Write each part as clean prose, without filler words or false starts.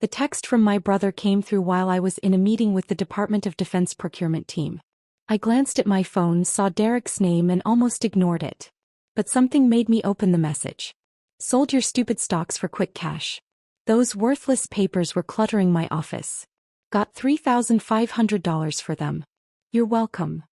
The text from my brother came through while I was in a meeting with the Department of Defense procurement team. I glanced at my phone, saw Derek's name and almost ignored it. But something made me open the message. Sold your stupid stocks for quick cash. Those worthless papers were cluttering my office. Got $3,500 for them. You're welcome.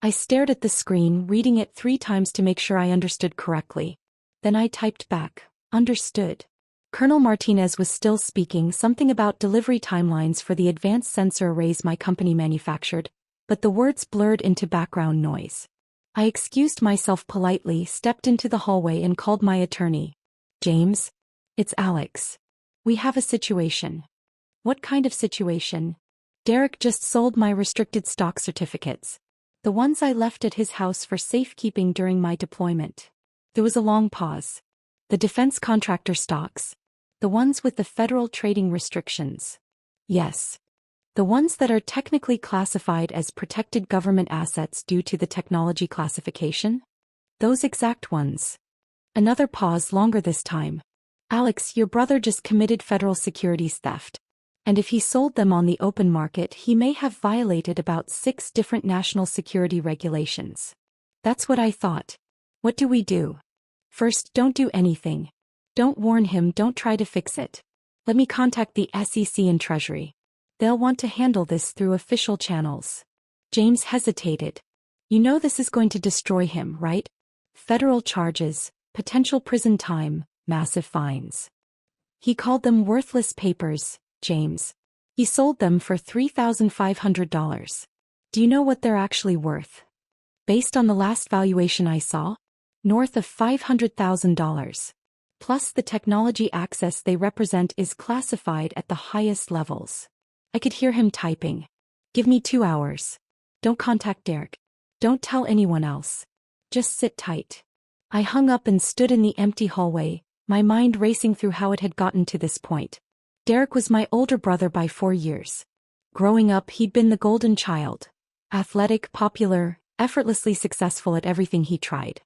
I stared at the screen, reading it 3 times to make sure I understood correctly. Then I typed back, understood. Colonel Martinez was still speaking, something about delivery timelines for the advanced sensor arrays my company manufactured, but the words blurred into background noise. I excused myself politely, stepped into the hallway and called my attorney. James? It's Alex. We have a situation. What kind of situation? Derek just sold my restricted stock certificates. The ones I left at his house for safekeeping during my deployment. There was a long pause. The defense contractor stocks. The ones with the federal trading restrictions. Yes. The ones that are technically classified as protected government assets due to the technology classification? Those exact ones. Another pause, longer this time. Alex, your brother just committed federal securities theft. And if he sold them on the open market, he may have violated about 6 different national security regulations. That's what I thought. What do we do? First, don't do anything. Don't warn him, don't try to fix it. Let me contact the SEC and Treasury. They'll want to handle this through official channels. James hesitated. You know this is going to destroy him, right? Federal charges, potential prison time, massive fines. He called them worthless papers, James. He sold them for $3,500. Do you know what they're actually worth? Based on the last valuation I saw? North of $500,000. Plus the technology access they represent is classified at the highest levels. I could hear him typing. Give me 2 hours. Don't contact Derek. Don't tell anyone else. Just sit tight. I hung up and stood in the empty hallway, my mind racing through how it had gotten to this point. Derek was my older brother by 4 years. Growing up, he'd been the golden child. Athletic, popular, effortlessly successful at everything he tried.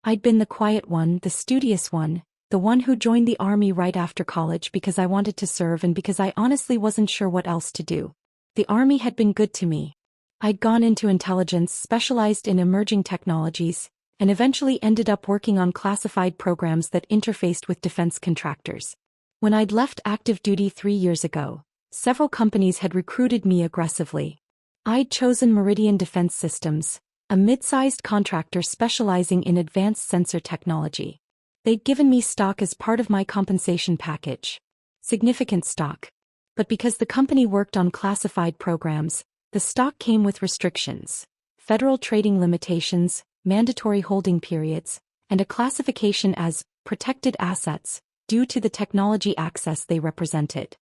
I'd been the quiet one, the studious one, the one who joined the army right after college because I wanted to serve and because I honestly wasn't sure what else to do. The army had been good to me. I'd gone into intelligence, specialized in emerging technologies, and eventually ended up working on classified programs that interfaced with defense contractors. When I'd left active duty 3 years ago, several companies had recruited me aggressively. I'd chosen Meridian Defense Systems, a mid-sized contractor specializing in advanced sensor technology. They'd given me stock as part of my compensation package. Significant stock. But because the company worked on classified programs, the stock came with restrictions, federal trading limitations, mandatory holding periods, and a classification as protected assets due to the technology access they represented.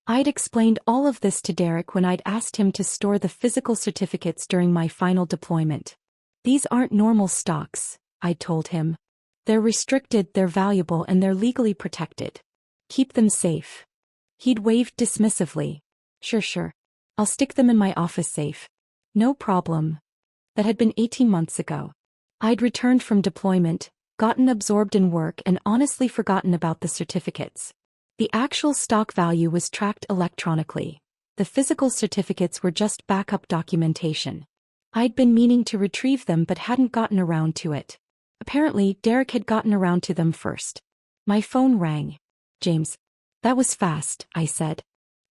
I'd explained all of this to Derek when I'd asked him to store the physical certificates during my final deployment. These aren't normal stocks, I'd told him. They're restricted, they're valuable, and they're legally protected. Keep them safe. He'd waved dismissively. Sure. I'll stick them in my office safe. No problem. That had been 18 months ago. I'd returned from deployment, gotten absorbed in work, and honestly forgotten about the certificates. The actual stock value was tracked electronically. The physical certificates were just backup documentation. I'd been meaning to retrieve them but hadn't gotten around to it. Apparently, Derek had gotten around to them first. My phone rang. James. That was fast, I said.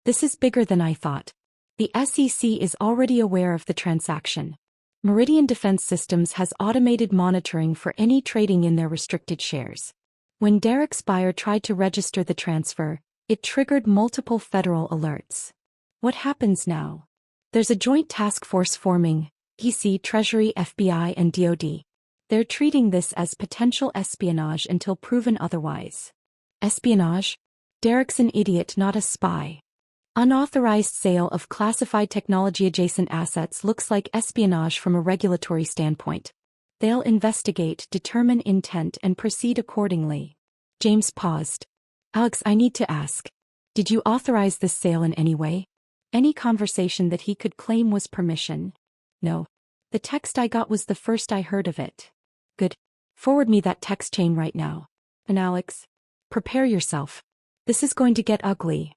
This is bigger than I thought. The SEC is already aware of the transaction. Meridian Defense Systems has automated monitoring for any trading in their restricted shares. When Derek's buyer tried to register the transfer, it triggered multiple federal alerts. What happens now? There's a joint task force forming, PC, Treasury, FBI, and DoD. They're treating this as potential espionage until proven otherwise. Espionage? Derek's an idiot, not a spy. Unauthorized sale of classified technology-adjacent assets looks like espionage from a regulatory standpoint. They'll investigate, determine intent, and proceed accordingly. James paused. Alex, I need to ask. Did you authorize this sale in any way? Any conversation that he could claim was permission? No. The text I got was the first I heard of it. Good. Forward me that text chain right now. And Alex, prepare yourself. This is going to get ugly.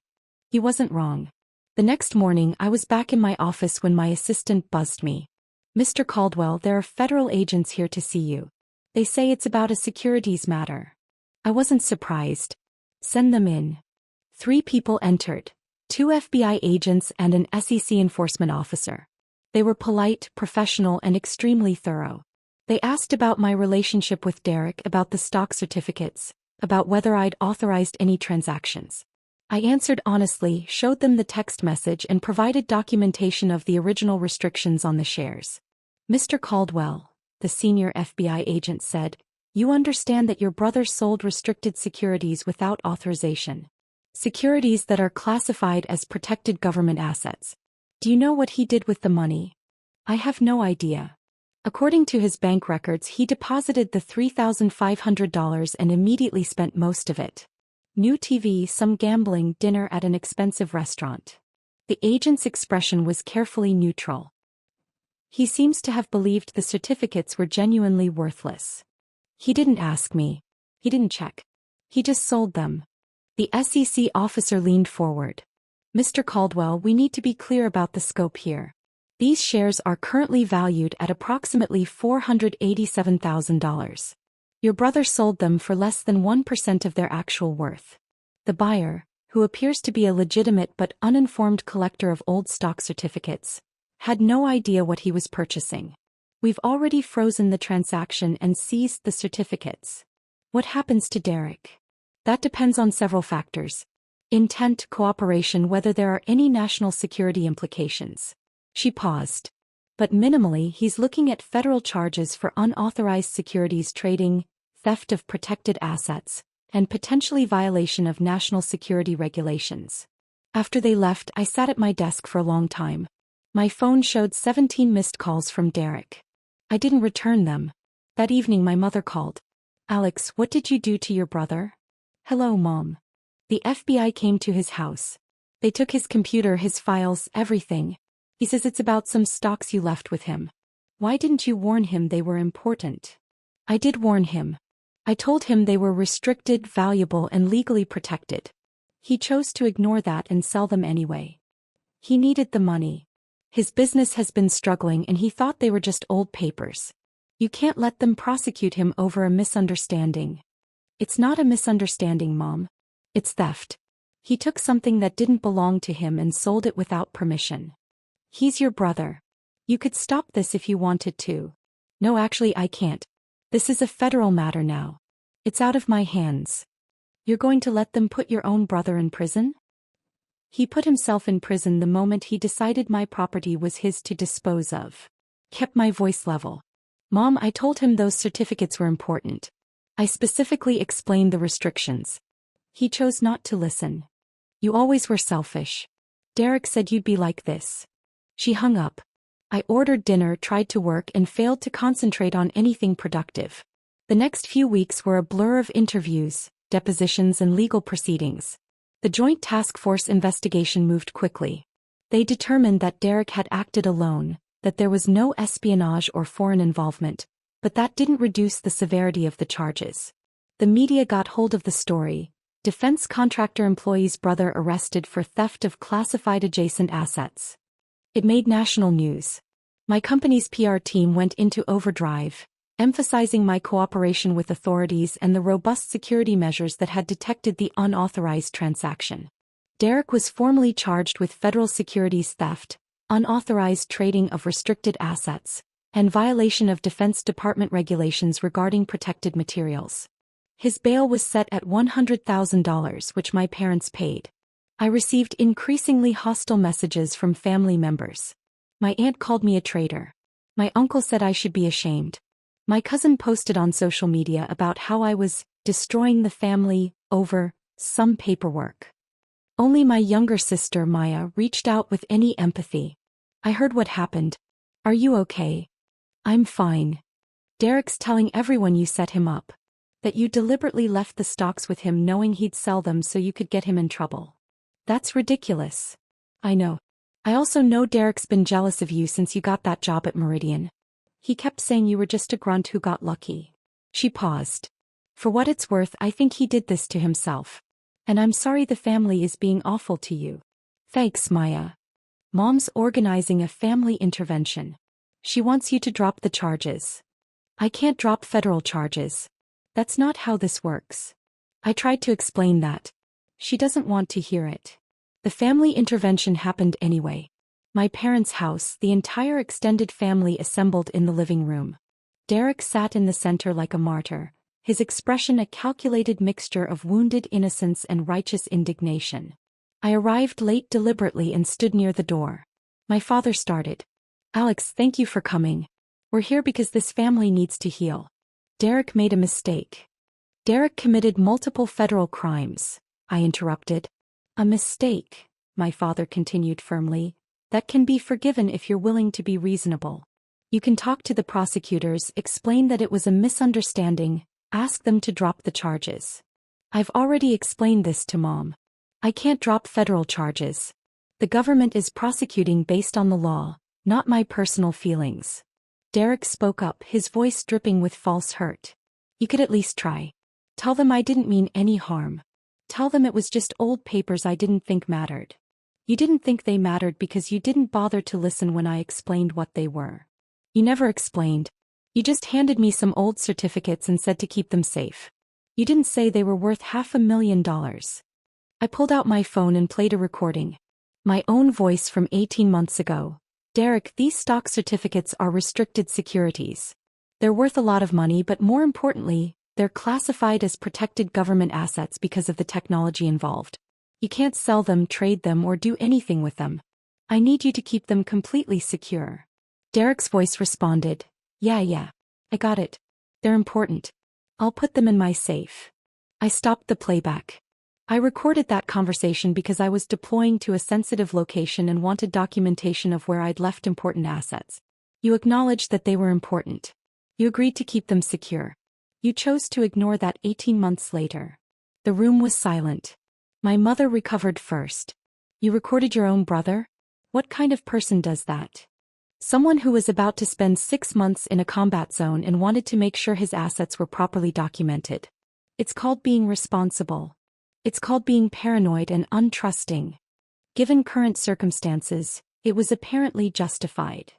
He wasn't wrong. The next morning I was back in my office when my assistant buzzed me. "Mr. Caldwell, there are federal agents here to see you. They say it's about a securities matter." I wasn't surprised. "Send them in." 3 people entered. 2 FBI agents and an SEC enforcement officer. They were polite, professional, and extremely thorough. They asked about my relationship with Derek, about the stock certificates, about whether I'd authorized any transactions. I answered honestly, showed them the text message, and provided documentation of the original restrictions on the shares. "Mr. Caldwell," the senior FBI agent said, "you understand that your brother sold restricted securities without authorization. Securities that are classified as protected government assets. Do you know what he did with the money?" "I have no idea." According to his bank records, he deposited the $3,500 and immediately spent most of it. New TV, some gambling, dinner at an expensive restaurant. The agent's expression was carefully neutral. "He seems to have believed the certificates were genuinely worthless. He didn't ask me. He didn't check. He just sold them." The SEC officer leaned forward. "Mr. Caldwell, we need to be clear about the scope here. These shares are currently valued at approximately $487,000. Your brother sold them for less than 1% of their actual worth. The buyer, who appears to be a legitimate but uninformed collector of old stock certificates, had no idea what he was purchasing. We've already frozen the transaction and seized the certificates. What happens to Derek? That depends on several factors. Intent, cooperation, whether there are any national security implications." She paused. "But minimally, he's looking at federal charges for unauthorized securities trading, theft of protected assets, and potentially violation of national security regulations." After they left, I sat at my desk for a long time. My phone showed 17 missed calls from Derek. I didn't return them. That evening my mother called. "Alex, what did you do to your brother?" "Hello, Mom." "The FBI came to his house. They took his computer, his files, everything. He says it's about some stocks you left with him. Why didn't you warn him they were important?" "I did warn him. I told him they were restricted, valuable, and legally protected. He chose to ignore that and sell them anyway. He needed the money. His business has been struggling and he thought they were just old papers. You can't let them prosecute him over a misunderstanding." "It's not a misunderstanding, Mom. It's theft. He took something that didn't belong to him and sold it without permission. He's your brother. You could stop this if you wanted to." "No, actually I can't. This is a federal matter now. It's out of my hands." "You're going to let them put your own brother in prison?" "He put himself in prison the moment he decided my property was his to dispose of." Kept my voice level. "Mom, I told him those certificates were important. I specifically explained the restrictions. He chose not to listen. You always were selfish. Derek said you'd be like this." She hung up. I ordered dinner, tried to work, and failed to concentrate on anything productive. The next few weeks were a blur of interviews, depositions, and legal proceedings. The Joint Task Force investigation moved quickly. They determined that Derek had acted alone, that there was no espionage or foreign involvement, but that didn't reduce the severity of the charges. The media got hold of the story. Defense contractor employee's brother arrested for theft of classified adjacent assets. It made national news. My company's PR team went into overdrive, emphasizing my cooperation with authorities and the robust security measures that had detected the unauthorized transaction. Derek was formally charged with federal securities theft, unauthorized trading of restricted assets, and violation of Defense Department regulations regarding protected materials. His bail was set at $100,000, which my parents paid. I received increasingly hostile messages from family members. My aunt called me a traitor. My uncle said I should be ashamed. My cousin posted on social media about how I was destroying the family over some paperwork. Only my younger sister, Maya, reached out with any empathy. "I heard what happened. Are you okay?" "I'm fine. Derek's telling everyone you set him up. That you deliberately left the stocks with him knowing he'd sell them so you could get him in trouble. That's ridiculous." "I know. I also know Derek's been jealous of you since you got that job at Meridian. He kept saying you were just a grunt who got lucky." She paused. "For what it's worth, I think he did this to himself. And I'm sorry the family is being awful to you." Thanks, Maya. Mom's organizing a family intervention. She wants you to drop the charges. I can't drop federal charges. That's not how this works. I tried to explain that. She doesn't want to hear it. The family intervention happened anyway. My parents' house, the entire extended family assembled in the living room. Derek sat in the center like a martyr, his expression a calculated mixture of wounded innocence and righteous indignation. I arrived late deliberately and stood near the door. My father started. Alex, thank you for coming. We're here because this family needs to heal. Derek made a mistake. Derek committed multiple federal crimes, I interrupted. A mistake, my father continued firmly, that can be forgiven if you're willing to be reasonable. You can talk to the prosecutors, explain that it was a misunderstanding, ask them to drop the charges. I've already explained this to Mom. I can't drop federal charges. The government is prosecuting based on the law, not my personal feelings. Derek spoke up, his voice dripping with false hurt. You could at least try. Tell them I didn't mean any harm. Tell them it was just old papers I didn't think mattered. You didn't think they mattered because you didn't bother to listen when I explained what they were. You never explained. You just handed me some old certificates and said to keep them safe. You didn't say they were worth $500,000. I pulled out my phone and played a recording. My own voice from 18 months ago. Derek, these stock certificates are restricted securities. They're worth a lot of money, but more importantly, they're classified as protected government assets because of the technology involved. You can't sell them, trade them, or do anything with them. I need you to keep them completely secure. Derek's voice responded, Yeah, I got it. They're important. I'll put them in my safe. I stopped the playback. I recorded that conversation because I was deploying to a sensitive location and wanted documentation of where I'd left important assets. You acknowledged that they were important. You agreed to keep them secure. You chose to ignore that 18 months later. The room was silent. My mother recovered first. You recorded your own brother? What kind of person does that? Someone who was about to spend 6 months in a combat zone and wanted to make sure his assets were properly documented. It's called being responsible. It's called being paranoid and untrusting. Given current circumstances, it was apparently justified.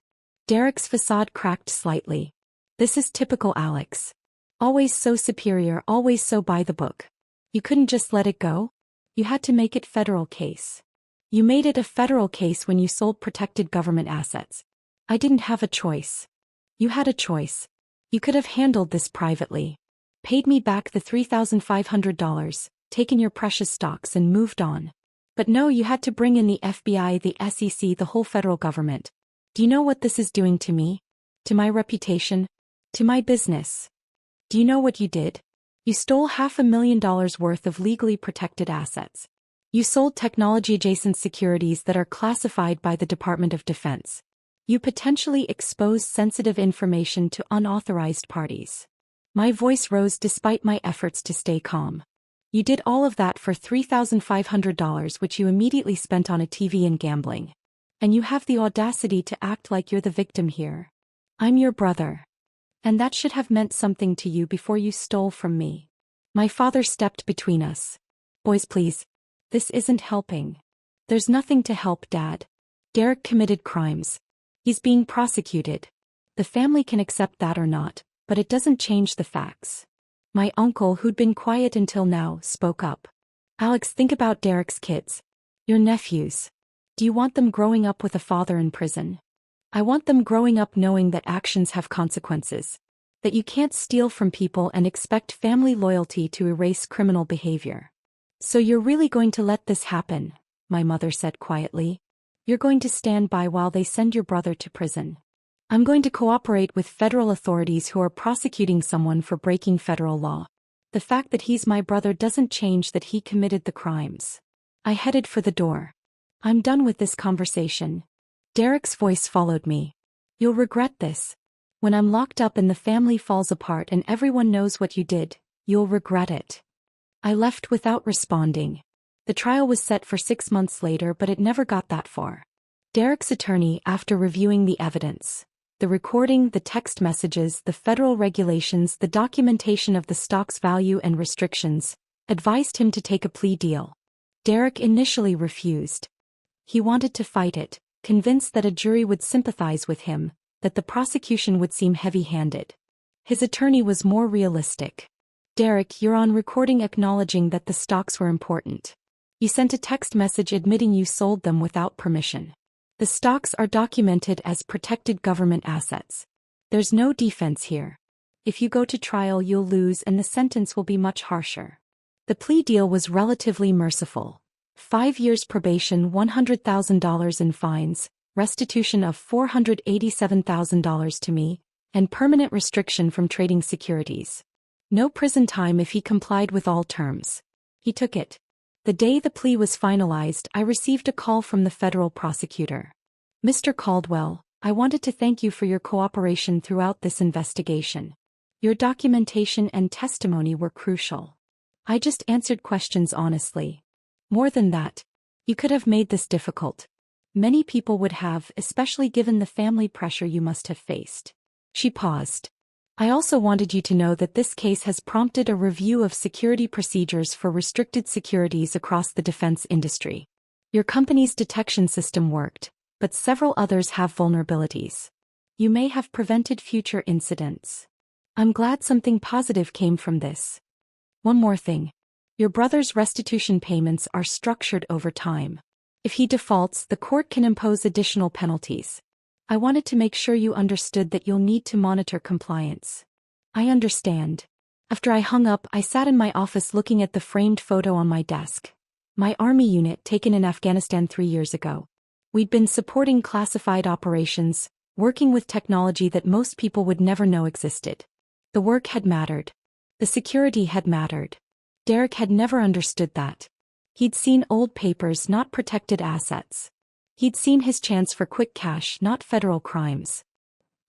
Derek's facade cracked slightly. This is typical Alex. Always so superior, always so by the book. You couldn't just let it go? You had to make it federal case. You made it a federal case when you sold protected government assets. I didn't have a choice. You had a choice. You could have handled this privately. Paid me back the $3,500, taken your precious stocks and moved on. But no, you had to bring in the FBI, the SEC, the whole federal government. Do you know what this is doing to me? To my reputation? To my business? Do you know what you did? You stole $500,000 worth of legally protected assets. You sold technology-adjacent securities that are classified by the Department of Defense. You potentially exposed sensitive information to unauthorized parties. My voice rose despite my efforts to stay calm. You did all of that for $3,500, which you immediately spent on a TV and gambling. And you have the audacity to act like you're the victim here. I'm your brother. And that should have meant something to you before you stole from me. My father stepped between us. Boys, please. This isn't helping. There's nothing to help, Dad. Derek committed crimes. He's being prosecuted. The family can accept that or not, but it doesn't change the facts. My uncle, who'd been quiet until now, spoke up. Alex, think about Derek's kids. Your nephews. Do you want them growing up with a father in prison? I want them growing up knowing that actions have consequences. That you can't steal from people and expect family loyalty to erase criminal behavior. So you're really going to let this happen, my mother said quietly. You're going to stand by while they send your brother to prison. I'm going to cooperate with federal authorities who are prosecuting someone for breaking federal law. The fact that he's my brother doesn't change that he committed the crimes. I headed for the door. I'm done with this conversation. Derek's voice followed me. You'll regret this. When I'm locked up and the family falls apart and everyone knows what you did, you'll regret it. I left without responding. The trial was set for 6 months later, but it never got that far. Derek's attorney, after reviewing the evidence, the recording, the text messages, the federal regulations, the documentation of the stock's value and restrictions, advised him to take a plea deal. Derek initially refused. He wanted to fight it, convinced that a jury would sympathize with him, that the prosecution would seem heavy-handed. His attorney was more realistic. Derek, you're on recording acknowledging that the stocks were important. You sent a text message admitting you sold them without permission. The stocks are documented as protected government assets. There's no defense here. If you go to trial, you'll lose and the sentence will be much harsher. The plea deal was relatively merciful. 5 years probation, $100,000 in fines, restitution of $487,000 to me, and permanent restriction from trading securities. No prison time if he complied with all terms. He took it. The day the plea was finalized, I received a call from the federal prosecutor. Mr. Caldwell, I wanted to thank you for your cooperation throughout this investigation. Your documentation and testimony were crucial. I just answered questions honestly. More than that, you could have made this difficult. Many people would have, especially given the family pressure you must have faced. She paused. I also wanted you to know that this case has prompted a review of security procedures for restricted securities across the defense industry. Your company's detection system worked, but several others have vulnerabilities. You may have prevented future incidents. I'm glad something positive came from this. One more thing. Your brother's restitution payments are structured over time. If he defaults, the court can impose additional penalties. I wanted to make sure you understood that you'll need to monitor compliance. I understand. After I hung up, I sat in my office looking at the framed photo on my desk. My army unit taken in Afghanistan 3 years ago. We'd been supporting classified operations, working with technology that most people would never know existed. The work had mattered. The security had mattered. Derek had never understood that. He'd seen old papers, not protected assets. He'd seen his chance for quick cash, not federal crimes.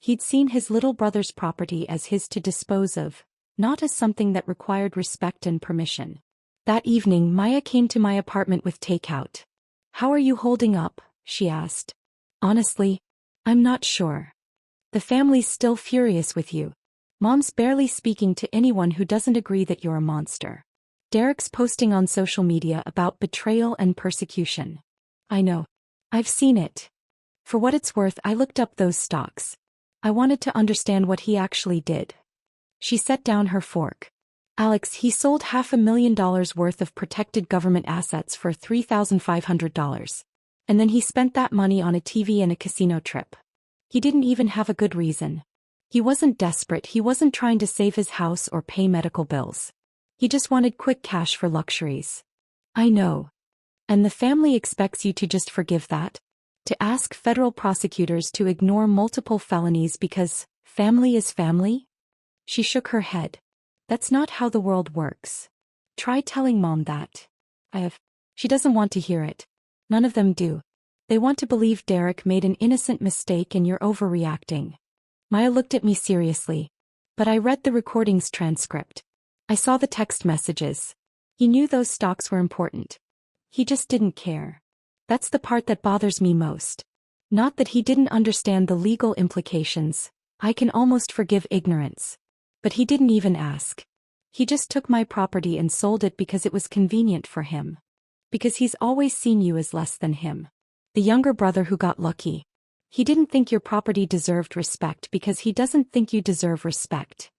He'd seen his little brother's property as his to dispose of, not as something that required respect and permission. That evening, Maya came to my apartment with takeout. "How are you holding up?" she asked. "Honestly, I'm not sure. The family's still furious with you. Mom's barely speaking to anyone who doesn't agree that you're a monster. Derek's posting on social media about betrayal and persecution. I know. I've seen it. For what it's worth, I looked up those stocks. I wanted to understand what he actually did." She set down her fork. "Alex, he sold $500,000 worth of protected government assets for $3,500. And then he spent that money on a TV and a casino trip. He didn't even have a good reason. He wasn't desperate, he wasn't trying to save his house or pay medical bills. He just wanted quick cash for luxuries." "I know. And the family expects you to just forgive that? To ask federal prosecutors to ignore multiple felonies because family is family?" She shook her head. "That's not how the world works. Try telling Mom that." She doesn't want to hear it. None of them do. They want to believe Derek made an innocent mistake and you're overreacting. Maya looked at me seriously. "But I read the recordings transcript. I saw the text messages. He knew those stocks were important. He just didn't care. That's the part that bothers me most. Not that he didn't understand the legal implications. I can almost forgive ignorance. But he didn't even ask. He just took my property and sold it because it was convenient for him. Because he's always seen you as less than him. The younger brother who got lucky. He didn't think your property deserved respect because he doesn't think you deserve respect."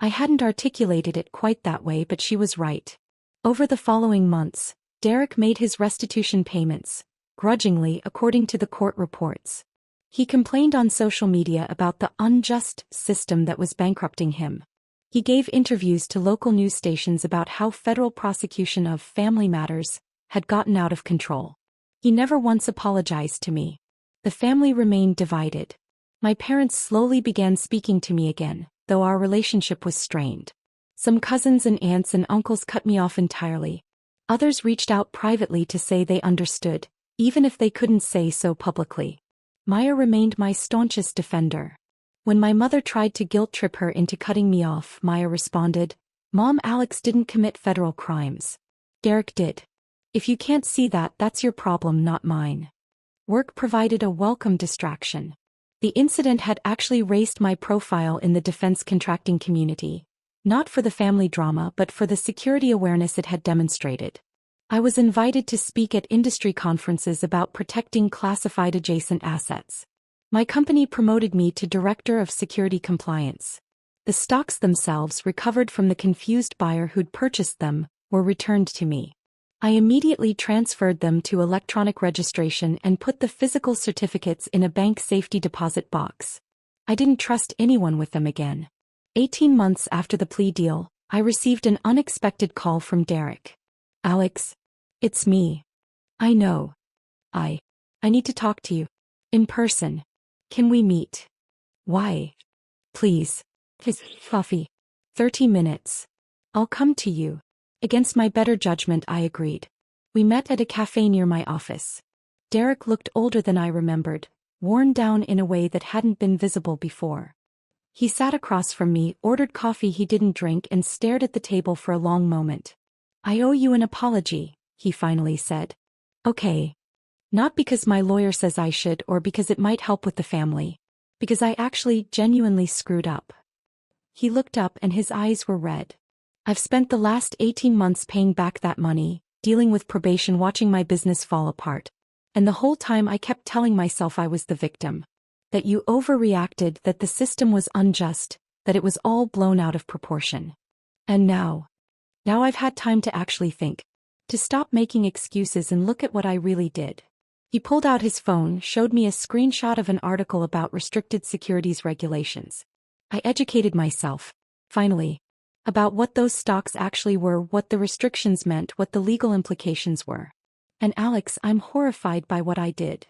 I hadn't articulated it quite that way, but she was right. Over the following months, Derek made his restitution payments, grudgingly according to the court reports. He complained on social media about the unjust system that was bankrupting him. He gave interviews to local news stations about how federal prosecution of family matters had gotten out of control. He never once apologized to me. The family remained divided. My parents slowly began speaking to me again, though our relationship was strained. Some cousins and aunts and uncles cut me off entirely. Others reached out privately to say they understood, even if they couldn't say so publicly. Maya remained my staunchest defender. When my mother tried to guilt-trip her into cutting me off, Maya responded, "Mom, Alex didn't commit federal crimes. Derek did. If you can't see that, that's your problem, not mine." Work provided a welcome distraction. The incident had actually raised my profile in the defense contracting community, not for the family drama but for the security awareness it had demonstrated. I was invited to speak at industry conferences about protecting classified adjacent assets. My company promoted me to Director of Security Compliance. The stocks themselves, recovered from the confused buyer who'd purchased them, were returned to me. I immediately transferred them to electronic registration and put the physical certificates in a bank safety deposit box. I didn't trust anyone with them again. 18 months after the plea deal, I received an unexpected call from Derek. "Alex, it's me. I know. I need to talk to you. In person. Can we meet?" "Why?" "Please. Coffee. 30 minutes. I'll come to you." Against my better judgment, I agreed. We met at a cafe near my office. Derek looked older than I remembered, worn down in a way that hadn't been visible before. He sat across from me, ordered coffee he didn't drink, and stared at the table for a long moment. "I owe you an apology," he finally said. "Okay. Not because my lawyer says I should or because it might help with the family. Because I actually genuinely screwed up." He looked up and his eyes were red. "I've spent the last 18 months paying back that money, dealing with probation, watching my business fall apart. And the whole time I kept telling myself I was the victim. That you overreacted, that the system was unjust, that it was all blown out of proportion. And now I've had time to actually think. To stop making excuses and look at what I really did." He pulled out his phone, showed me a screenshot of an article about restricted securities regulations. I educated myself, finally, about what those stocks actually were, what the restrictions meant, what the legal implications were. "And Alex, I'm horrified by what I did."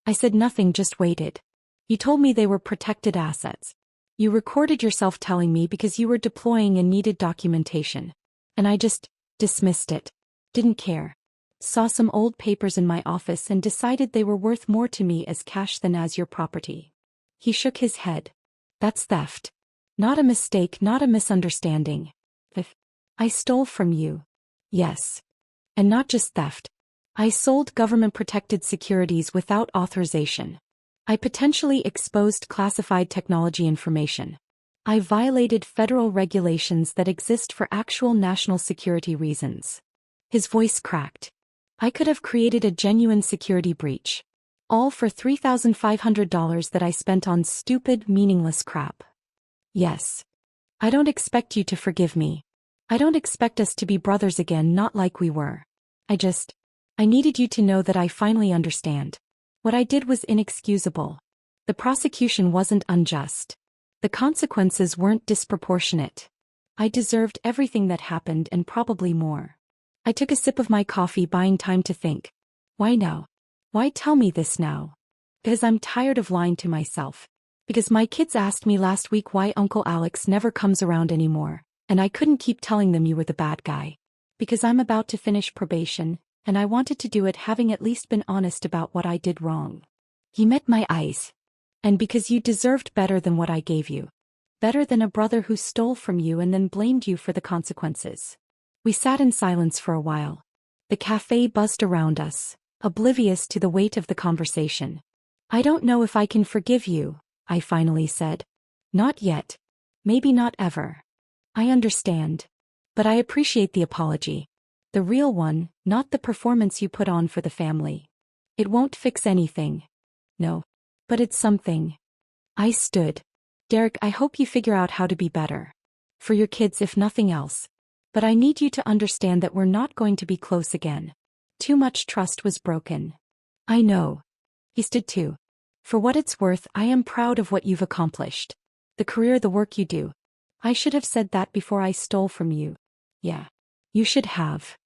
I said nothing, just waited. "You told me they were protected assets. You recorded yourself telling me because you were deploying and needed documentation. And I just dismissed it. Didn't care. Saw some old papers in my office and decided they were worth more to me as cash than as your property." He shook his head. "That's theft. Not a mistake, not a misunderstanding. If I stole from you." "Yes. And not just theft. I sold government-protected securities without authorization. I potentially exposed classified technology information. I violated federal regulations that exist for actual national security reasons." His voice cracked. "I could have created a genuine security breach. All for $3,500 that I spent on stupid, meaningless crap. Yes. I don't expect you to forgive me. I don't expect us to be brothers again, not like we were. I needed you to know that I finally understand. What I did was inexcusable. The prosecution wasn't unjust. The consequences weren't disproportionate. I deserved everything that happened and probably more." I took a sip of my coffee, buying time to think. Why now? Why tell me this now? Because I'm tired of lying to myself. Because my kids asked me last week why Uncle Alex never comes around anymore, and I couldn't keep telling them you were the bad guy. Because I'm about to finish probation, and I wanted to do it having at least been honest about what I did wrong. He met my eyes. And because you deserved better than what I gave you. Better than a brother who stole from you and then blamed you for the consequences. We sat in silence for a while. The cafe buzzed around us, oblivious to the weight of the conversation. "I don't know if I can forgive you," I finally said. "Not yet. Maybe not ever. I understand. But I appreciate the apology. The real one, not the performance you put on for the family. It won't fix anything. No. But it's something." I stood. "Derek, I hope you figure out how to be better. For your kids, if nothing else. But I need you to understand that we're not going to be close again. Too much trust was broken." "I know." He stood too. "For what it's worth, I am proud of what you've accomplished. The career, the work you do. I should have said that before I stole from you." "Yeah. You should have."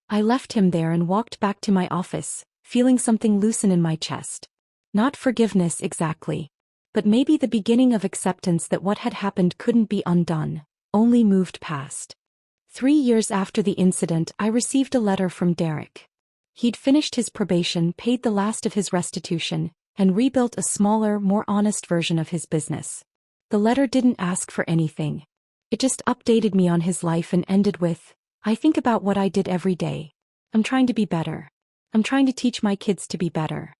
I left him there and walked back to my office, feeling something loosen in my chest. Not forgiveness exactly. But maybe the beginning of acceptance that what had happened couldn't be undone, only moved past. 3 years after the incident, I received a letter from Derek. He'd finished his probation, paid the last of his restitution, and rebuilt a smaller, more honest version of his business. The letter didn't ask for anything. It just updated me on his life and ended with, "I think about what I did every day. I'm trying to be better. I'm trying to teach my kids to be better.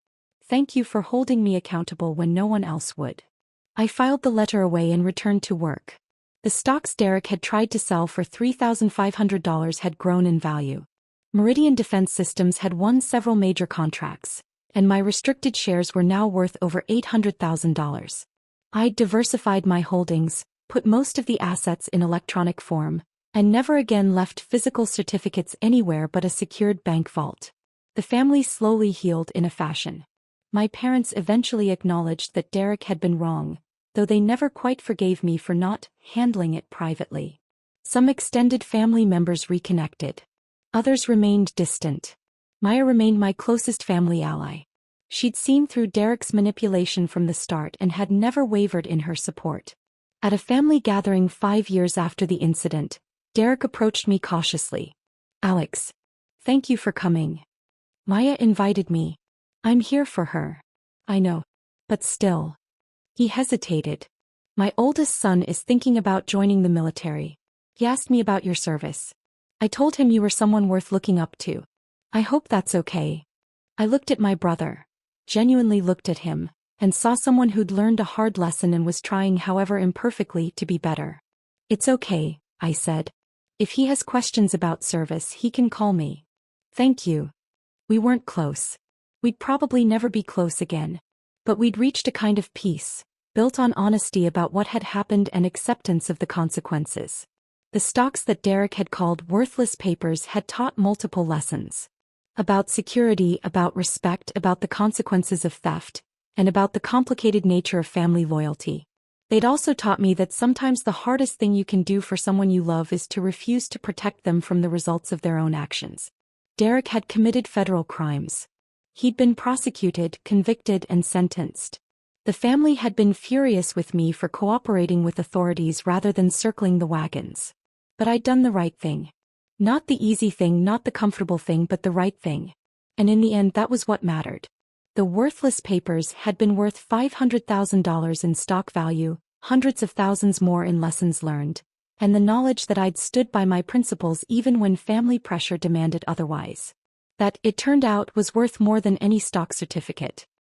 Thank you for holding me accountable when no one else would." I filed the letter away and returned to work. The stocks Derek had tried to sell for $3,500 had grown in value. Meridian Defense Systems had won several major contracts, and my restricted shares were now worth over $800,000. I'd diversified my holdings, put most of the assets in electronic form, and never again left physical certificates anywhere but a secured bank vault. The family slowly healed in a fashion. My parents eventually acknowledged that Derek had been wrong, though they never quite forgave me for not handling it privately. Some extended family members reconnected. Others remained distant. Maya remained my closest family ally. She'd seen through Derek's manipulation from the start and had never wavered in her support. At a family gathering 5 years after the incident, Derek approached me cautiously. "Alex, thank you for coming." Maya invited me. "I'm here for her." "I know. But still." He hesitated. "My oldest son is thinking about joining the military. He asked me about your service. I told him you were someone worth looking up to. I hope that's okay." I looked at my brother. Genuinely looked at him, and saw someone who'd learned a hard lesson and was trying, however imperfectly, to be better. "It's okay," I said. "If he has questions about service, he can call me." "Thank you." We weren't close. We'd probably never be close again. But we'd reached a kind of peace, built on honesty about what had happened and acceptance of the consequences. The stocks that Derek had called worthless papers had taught multiple lessons. About security, about respect, about the consequences of theft, and about the complicated nature of family loyalty. They'd also taught me that sometimes the hardest thing you can do for someone you love is to refuse to protect them from the results of their own actions. Derek had committed federal crimes. He'd been prosecuted, convicted, and sentenced. The family had been furious with me for cooperating with authorities rather than circling the wagons. But I'd done the right thing. Not the easy thing, not the comfortable thing, but the right thing. And in the end, that was what mattered. The worthless papers had been worth $500,000 in stock value, hundreds of thousands more in lessons learned, and the knowledge that I'd stood by my principles even when family pressure demanded otherwise. That, it turned out, was worth more than any stock certificate.